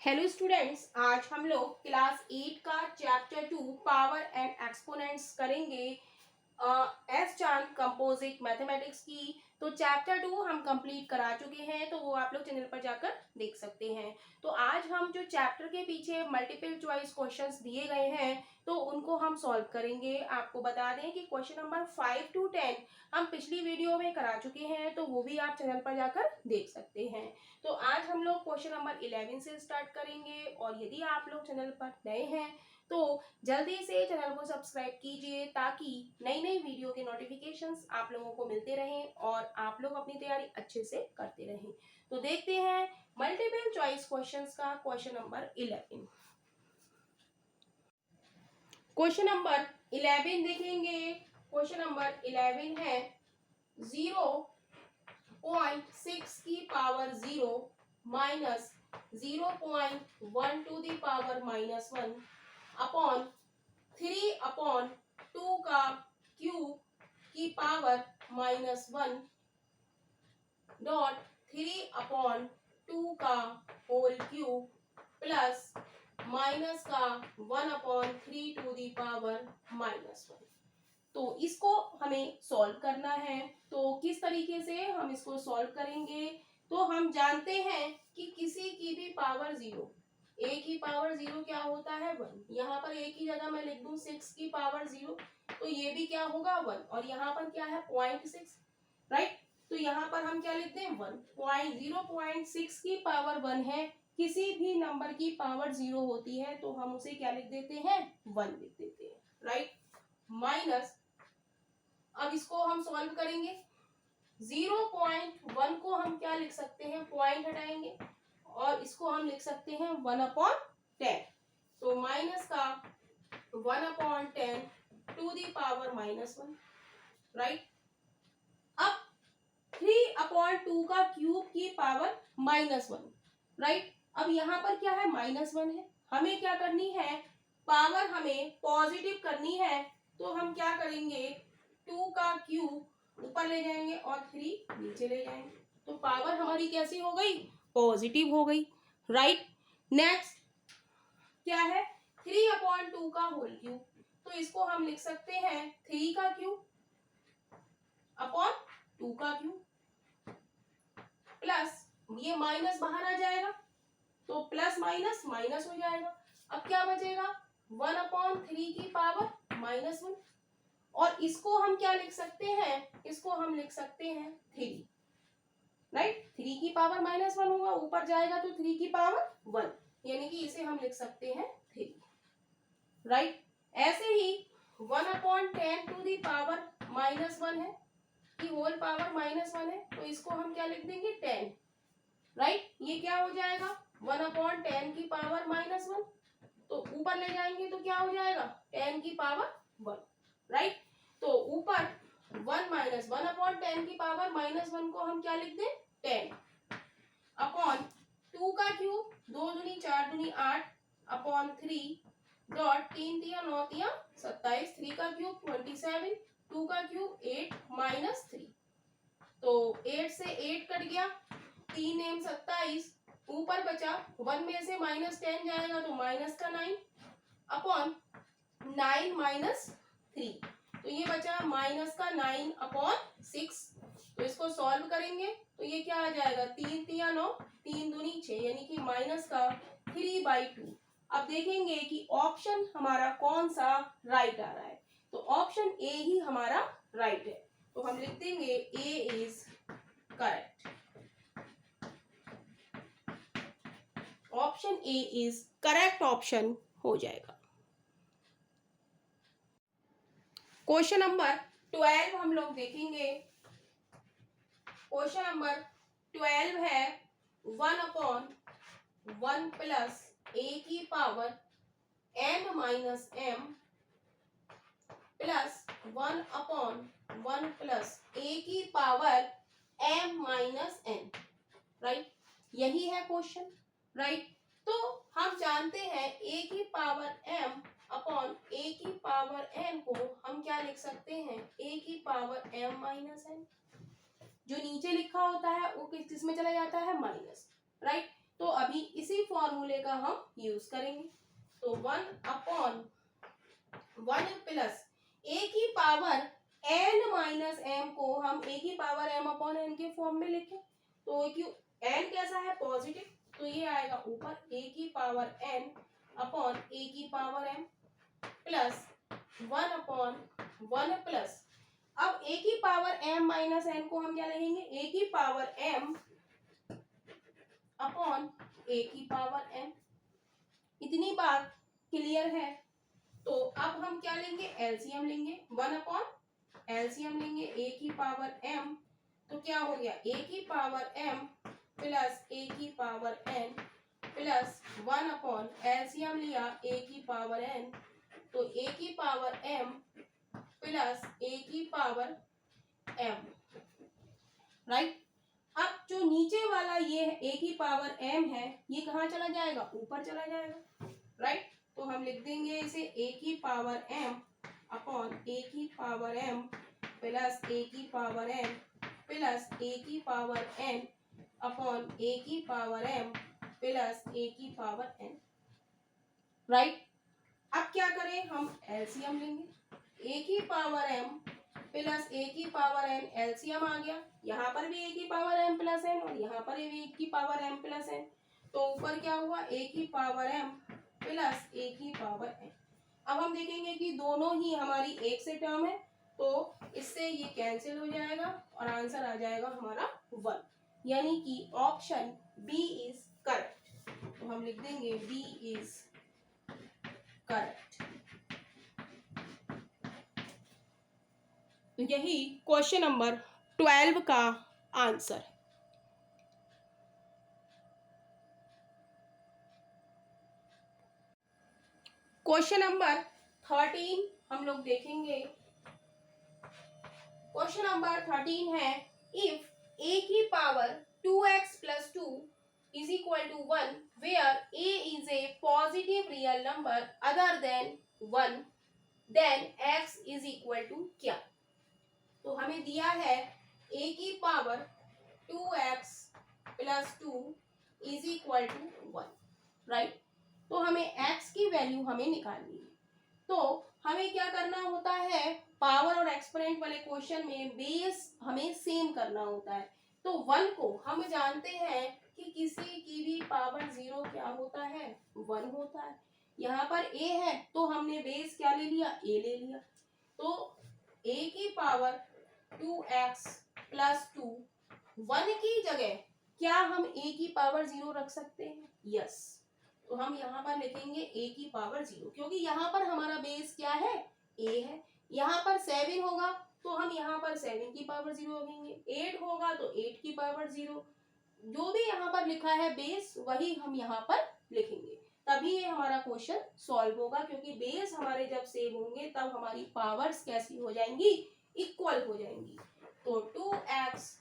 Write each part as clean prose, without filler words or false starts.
Hello students, आज हम लोग क्लास 8 का चैप्टर 2 पावर एंड एक्सपोनेंट्स करेंगे एस चांद कंपोजिट मैथमेटिक्स की। तो चैप्टर 2 हम कंप्लीट करा चुके हैं, तो वो आप लोग चैनल पर जाकर देख सकते हैं। तो आज हम जो चैप्टर के पीछे मल्टीपल चॉइस क्वेश्चंस दिए गए हैं तो उनको हम सॉल्व करेंगे। आपको बता दें कि क्वेश्चन नंबर 5 to 10 हम पिछली वीडियो में करा चुके हैं, तो वो भी आप चैनल पर जाकर देख सकते हैं। तो आज हम लोग क्वेश्चन नंबर 11 से स्टार्ट करेंगे, और यदि आप लोग चैनल पर नए हैं तो जल्दी से चैनल को सब्सक्राइब कीजिए ताकि नई नई वीडियो के नोटिफिकेशंस आप लोगों को मिलते रहें और आप लोग अपनी तैयारी अच्छे से करते रहें। तो देखते हैं मल्टीपल चॉइस क्वेश्चंस का क्वेश्चन नंबर 11। क्वेश्चन नंबर 11 देखेंगे। क्वेश्चन नंबर 11 है 0.6 की power 0 minus 0.1 to the power -1 upon 3/2 का क्यूब की पावर -1 डॉट 3/2 का होल क्यूब प्लस माइनस का 1/3 टू दी पावर -1। तो इसको हमें सॉल्व करना है। तो किस तरीके से हम इसको सॉल्व करेंगे, तो हम जानते हैं कि किसी की भी पावर 0, a की पावर 0 क्या होता है 1। यहाँ पर a की जगह मैं लिख दूं 6 की पावर 0, तो ये भी क्या होगा 1, और यहाँ पर क्या है 0.6, राइट। तो यहाँ पर हम क्या लिखते हैं 1 0.6 की पावर 1 है। किसी भी नंबर की पावर 0 होती है तो हम उसे क्या लिख देते हैं 1 लिख देते हैं, राइट। माइनस, अब इसको हम सॉल्व करेंगे। 0.1 को हम क्या लिख सकते हैं, पॉइंट हटाएंगे और इसको हम लिख सकते हैं 1/10। तो माइनस का 1/10 टू दी पावर -1, राइट। अब 3/2 का क्यूब की पावर -1, राइट। अब यहाँ पर क्या है -1 है, हमें क्या करनी है, पावर हमें पॉजिटिव करनी है। तो हम क्या करेंगे, 2 का क्यूब ऊपर ले जाएंगे और 3 नीचे ले जाएंगे, तो पावर हमारी कैसी हो गई, पॉजिटिव हो गई, राइट। नेक्स्ट क्या है 3/2 का होल क्यूब, तो इसको हम लिख सकते हैं 3 का क्यूब अपॉन 2 का क्यूब प्लस, ये माइनस बाहर आ जाएगा तो प्लस माइनस माइनस हो जाएगा। अब क्या बचेगा 1/3 की पावर -1, और इसको हम क्या लिख सकते हैं, इसको हम लिख सकते हैं 3, राइट। 3 की पावर -1 होगा, ऊपर जाएगा तो 3 की पावर 1, यानी कि इसे हम लिख सकते हैं 3, राइट। ऐसे ही 1/10 टू दी पावर -1 है कि होल पावर -1 है, तो इसको हम क्या लिख देंगे 10, राइट। ये क्या हो जाएगा 1/10 की पावर -1, तो ऊपर ले जाएंगे तो क्या हो जाएगा 10 की पावर 1, राइट। तो ऊपर 1 माइनस 1/10 की पावर -1 को हम क्या लिख दें 10 अपॉन 2 का क्यूब 2 दूनी 4 दूनी 8 अपॉन 3 डॉट 3 तिया 9 तिया 27, 3 का क्यूब 27, 2 का क्यूब 8 -3, तो 8 से 8 कट गया, 3 एम 27, ऊपर बचा 1 में से -10 जाएगा तो माइनस का 9 अपॉन 9 -3, तो ये बचा माइनस का 9/6। तो इसको सॉल्व करेंगे तो ये क्या आ जाएगा 3 तिया 9, 3 दूनी 6, यानी कि माइनस का 3/2। अब देखेंगे कि ऑप्शन हमारा कौन सा राइट आ रहा है, तो ऑप्शन ए ही हमारा राइट है, तो हम लिख देंगे A is correct. Option A is correct option हो जाएगा। क्वेश्चन नंबर 12 हम लोग देखेंगे। क्वेश्चन नंबर 12 है 1/1 प्लस a की power m-m plus 1/1 plus a की पावर m-n, राइट। यही है क्वेश्चन, राइट। तो हम जानते हैं a की पावर m अपॉन a की पावर n को हम क्या लिख सकते हैं a की पावर m-n। जो नीचे लिखा होता है वो किस में चला जाता है माइनस, राइट। तो अभी इसी फॉर्म फॉर्मूले का हम यूज करेंगे। तो 1/1 प्लस ए की पावर n माइनस एम को हम ए की पावर m अपॉन n के फॉर्म में लिखें तो क्यों n कैसा है पॉजिटिव, तो ये आएगा ऊपर ए की पावर n अपॉन ए की पावर m प्लस 1/1 प्लस अब ए की पावर m माइनस n को हम क्या लिखेंगे ए की पावर m अपॉन ए की पावर m। इतनी बात क्लियर है। तो अब हम क्या लेंगे एलसीएम लेंगे 1/, एलसीएम लेंगे ए की पावर m, तो क्या हो गया ए की पावर m प्लस ए की पावर n प्लस 1/, एलसीएम लिया ए की पावर n, तो ए की पावर m प्लस ए की पावर m, राइट। अब जो नीचे वाला ये है ए की पावर m है, ये कहाँ चला जाएगा ऊपर चला जाएगा, राइट। तो हम लिख देंगे इसे ए की पावर m अपॉन ए की पावर m प्लस ए की पावर n प्लस ए की पावर n अपॉन ए की पावर m प्लस ए की पावर n, राइट। अब क्या करें हम एलसीएम लेंगे ए की पावर m प्लस ए की पावर n, एलसीएम आ गया, यहाँ पर भी ए की पावर m प्लस n और यहाँ पर भी ए की पावर m प्लस n, तो ऊपर क्या हुआ ए की पावर m प्लस ए की पावर n। अब हम देखेंगे कि दोनों ही हमारी एक से टर्म है, तो इससे ये कैंसिल हो जाएगा और आंसर आ जाएगा हमारा 1, यानी कि ऑप्शन बी इज करेक्ट। तो हम लिख देंगे बी इज करेक्ट। यही क्वेश्चन नंबर 12 का आंसर है। क्वेश्चन नंबर 13 हम लोग देखेंगे। क्वेश्चन नंबर 13 है इफ a की power 2x plus 2 is equal to 1 where a is a positive real number other than 1 then x is equal to क्या। तो हमें दिया है a की power 2x plus 2 is equal to 1, right. तो हमें x की वैल्यू हमें निकालनी है। तो हमें क्या करना होता है, पावर और एक्सपोनेंट वाले क्वेश्चन में बेस हमें सेम करना होता है। तो 1 को हम जानते हैं कि किसी की भी पावर 0 क्या होता है 1 होता है। यहाँ पर a है तो हमने बेस क्या ले लिया a ले लिया, तो a की पावर 2x प्लस 2 1 की जगह क्या हम a की पावर 0 रख सकते हैं, यस। तो हम यहाँ पर लिखेंगे a की पावर 0, क्योंकि यहाँ पर हमारा बेस क्या है a है। यहाँ पर 7 होगा तो हम यहाँ पर 7 की पावर 0 रखेंगे, 8 होगा तो 8 की पावर 0, जो भी यहाँ पर लिखा है बेस वही हम यहाँ पर लिखेंगे, तभी ये हमारा क्वेश्चन सॉल्व होगा। क्योंकि बेस हमारे जब सेम होंगे तब हमारी पावर्स कैसी हो जाएंगी, इक्वल हो जाएंगी। तो 2x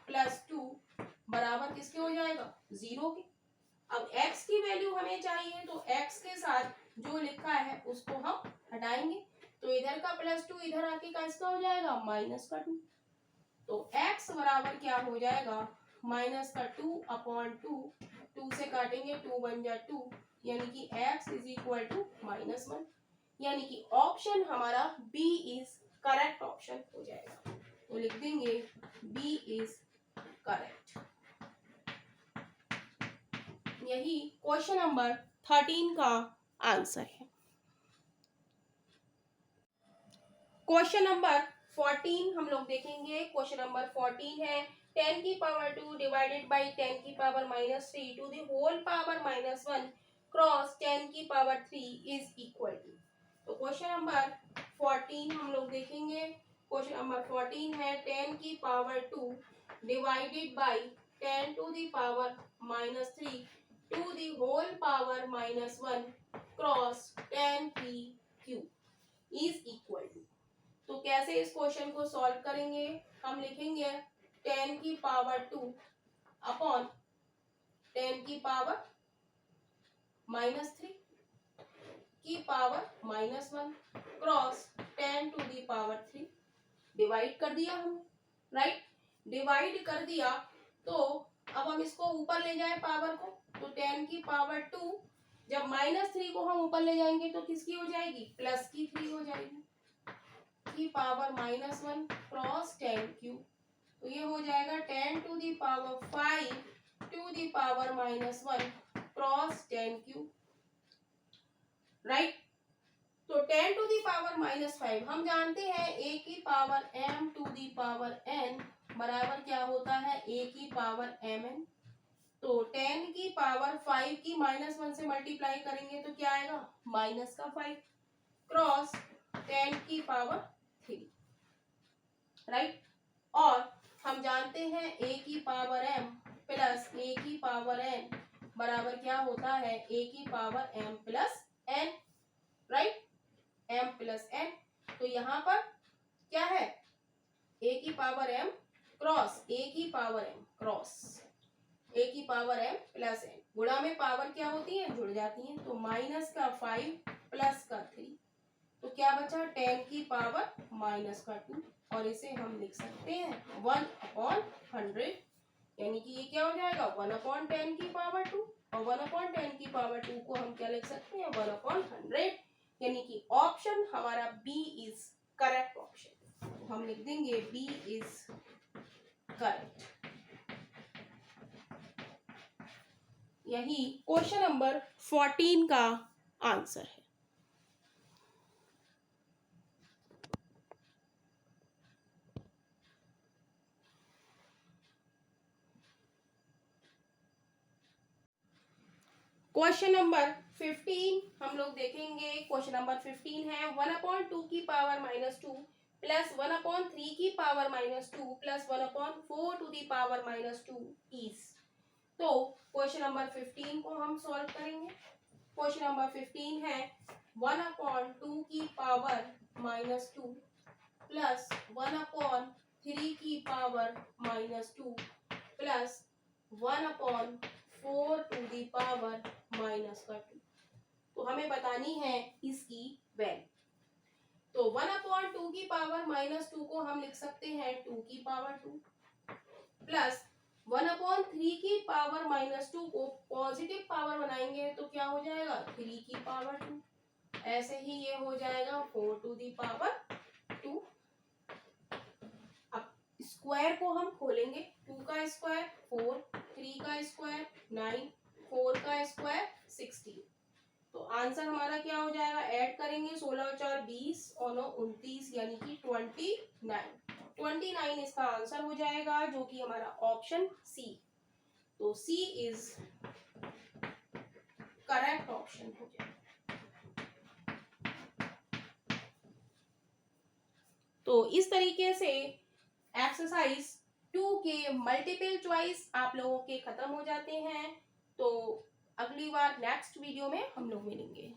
प्लस 2 बराबर किसके हो जाएगा 0 के। अब x की वैल्यू हमें चाहिए, तो x के साथ जो लिखा है उसको हम हटाएंगे, तो इधर का प्लस 2 इधर आके किसका हो जाएगा माइनस का 2। तो x बराबर क्या हो जाएगा माइनस का 2/2, 2 से काटेंगे 2 बन जा 2, यानी कि x इज इक्वल टू -1, यानी कि ऑप्शन हमारा b इज करेक्ट ऑप्शन हो जाएगा। तो लिख देंगे b इज करेक्ट। यही क्वेश्चन नंबर 13 का आंसर है। क्वेश्चन नंबर 14 हम लोग देखेंगे। क्वेश्चन नंबर 14 है 10 की पावर 2 डिवाइडेड बाई 10 की power -3 to the whole power -1 cross 10 की पावर 3 इज इक्वल टू। तो क्वेश्चन नंबर 14 हम लोग देखेंगे। क्वेश्चन नंबर 14 है 10 की power 2 divided by 10 to the power -3 to the whole power -1 cross 10 की क्यूब इज इक्वल टू। तो कैसे इस क्वेश्चन को सॉल्व करेंगे, हम लिखेंगे 10 की पावर 2 अपॉन 10 की पावर -3 की power -1 cross 10 to the power 3, divide कर दिया हमने, राइट। डिवाइड कर दिया तो अब हम इसको ऊपर ले जाए पावर को, तो 10 की पावर 2, जब -3 को हम ऊपर ले जाएंगे तो किसकी हो जाएगी, प्लस की 3 हो जाएगी, की पावर -1 क्रॉस 10 क्यूब, तो ये हो जाएगा 10 to the power 5 to the power -1 cross 10 cube, right. तो 10 टू दी पावर -5 हम जानते हैं a की power m to the power n बराबर क्या होता है, a की पावर mn। तो 10 की पावर 5 की -1 से मल्टीप्लाई करेंगे तो क्या आएगा, -5 क्रॉस 10 की पावर 3, राइट। और हम जानते हैं a की पावर m प्लस a की पावर n बराबर क्या होता है, a की power m plus n, right, m plus n। तो यहाँ पर क्या है, a की पावर m क्रॉस a की पावर m क्रॉस a की पावर m प्लस n, गुणा में पावर क्या होती है, जुड़ जाती है। तो -5 प्लस 3, तो क्या बचा, 10 की पावर -2, और इसे हम लिख सकते हैं 1/100, यानी कि ये क्या हो जाएगा 1/10 की पावर 2, और 1/10 की पावर 2 को हम क्या लिख सकते हैं 1/100, यानी कि ऑप्शन हमारा बी इज करेक्ट ऑप्शन, तो हम लिख देंगे बी इज करेक्ट। यही क्वेश्चन नंबर 14 का आंसर है। क्वेश्चन नंबर 15 हम लोग देखेंगे। क्वेश्चन नंबर 15 है 1/2 की पावर -2 प्लस 1/3 की power -2 plus 1/4 to the power -2 is. तो क्वेश्चन नंबर 15 को हम सॉल्व करेंगे। क्वेश्चन नंबर 15 है 1/2 की पावर -2 प्लस 1/3 की power -2 plus 1/4 to the power -2। तो हमें बतानी है इसकी वैल्यू। तो 1/2 की पावर -2 को हम लिख सकते हैं 2 की पावर 2 प्लस 1/3 की पावर -2 को पॉजिटिव पावर बनाएंगे तो क्या हो जाएगा 3 की पावर 2, ऐसे ही ये हो जाएगा 4 टू दी पावर 2। अब स्क्वायर को हम खोलेंगे, 2 का स्क्वायर 4, 3 का स्क्वायर 9, 4 का स्क्वायर 16। तो आंसर हमारा क्या हो जाएगा, ऐड करेंगे 16 और 4 20 और 9 29, यानी कि 29 इसका आंसर हो जाएगा, जो कि हमारा ऑप्शन सी। तो सी इज करेक्ट ऑप्शन हो जाएगा। तो इस तरीके से एक्सरसाइज 2 के मल्टीपल चॉइस आप लोगों के खत्म हो जाते हैं। तो अगली बार नेक्स्ट वीडियो में हम लोग मिलेंगे।